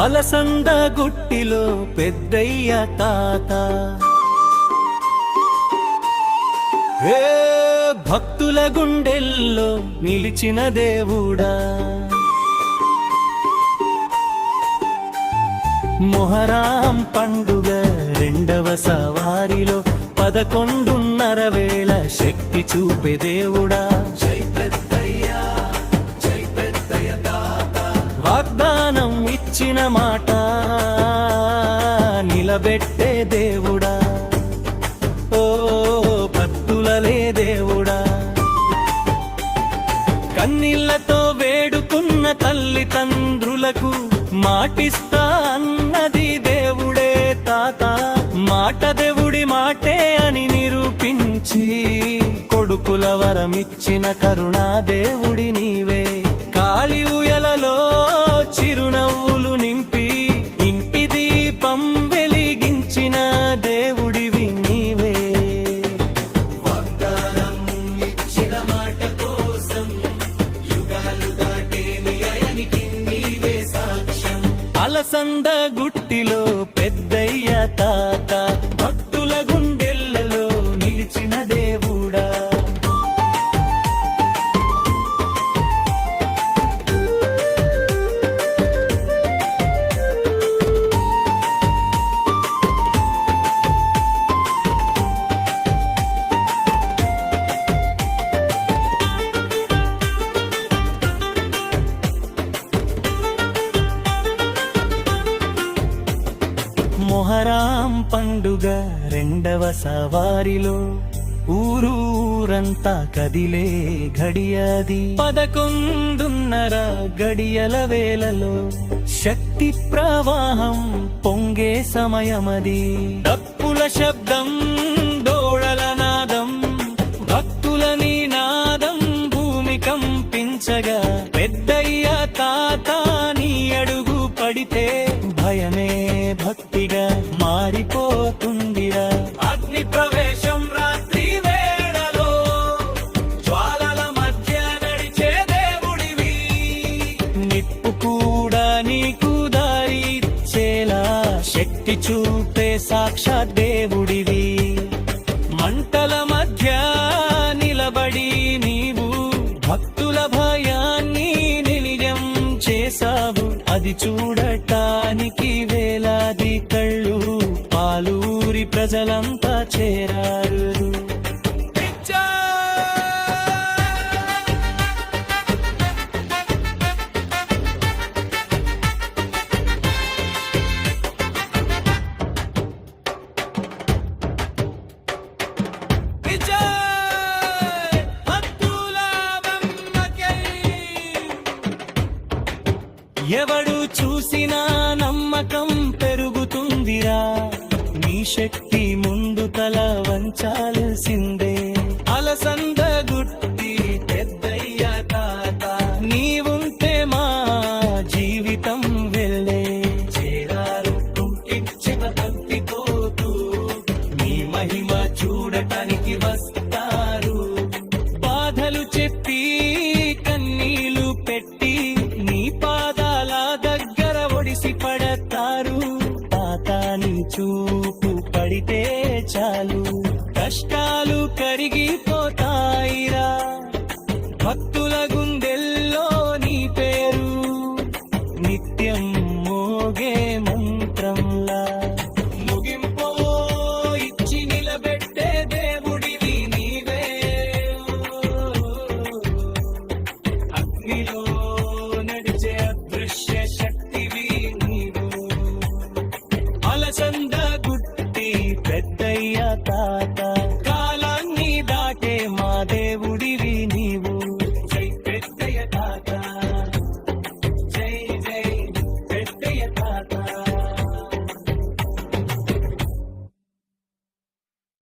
అలసంద గుట్టిలో పెద్దయ్య తాత భక్తుల గుండెల్లో నిలిచిన దేవుడా మొహరాం పండుగ రెండవ సవారిలో 11:30 వేళ శక్తి చూపే దేవుడా జై పెద్దయ్య తాత వాగ్దానం ఇచ్చిన మాట నిలబెట్టే దేవుడా ఓ భక్తులలే దేవుడా కన్నీళ్లతో వేడుకున్న తల్లిదండ్రులకు మాటిస్తా అన్నది దేవుడే తాత మాట దేవుడి మాటే అని నిరూపించి కొడుకుల వరమిచ్చిన కరుణా దేవుడి నీవే కాలి ఊయలలో చిరునవ్వులు నింపి ఇంటి దీపం వెలిగించిన దేవుడివి నీవే వాగ్దానం ఇచ్చిన మాట కోసం యుగాలు దాటే నియనికి నీవే సాక్ష్యం అలసంద గుట్టిలో పెద్దయ్య తాత భక్తుల గుండెల్లో నిలిచిన దేవుడా మొహరాం పండుగ రెండవ సవారిలో ఊరంతా కదిలే ఘడియది 11:30 గడియల వేళలో శక్తి ప్రవాహం పొంగే సమయమది డప్పుల శబ్దం డోళల నాదం భక్తుల నినాదం భూమి కంపించగా పెద్దయ్య తాత నీ అడుగు పడితే భయమే భక్తిగా మారిపోతుందిరా అగ్ని ప్రవేశం రాత్రి వేళలో జ్వాలల మధ్య నడిచే దేవుడివి నిప్పు కూడా నీకు దారి ఇచ్చేలా శక్తి చూపే సాక్షాత్ దేవుడివి మంటల మధ్య నిలబడి నీవు భక్తుల భయాన్ని నిజం చేసావు అది చూడటానికి వేలాది కళ్ళు పాలూరి ప్రజలంతా చేరారు ఎవడు చూసినా నమ్మకం పెరుగుతుందిరా నీ శక్తి ముందు తల వంచాల్సిందే అలసంద గుట్టి పెద్దయ్య తాత నీవుంటే మా జీవితం వెళ్ళే చేరారు కుంటించిన తప్పిపోతూ నీ మహిమ చూడటానికి వస్తారు బాధలు చెప్పి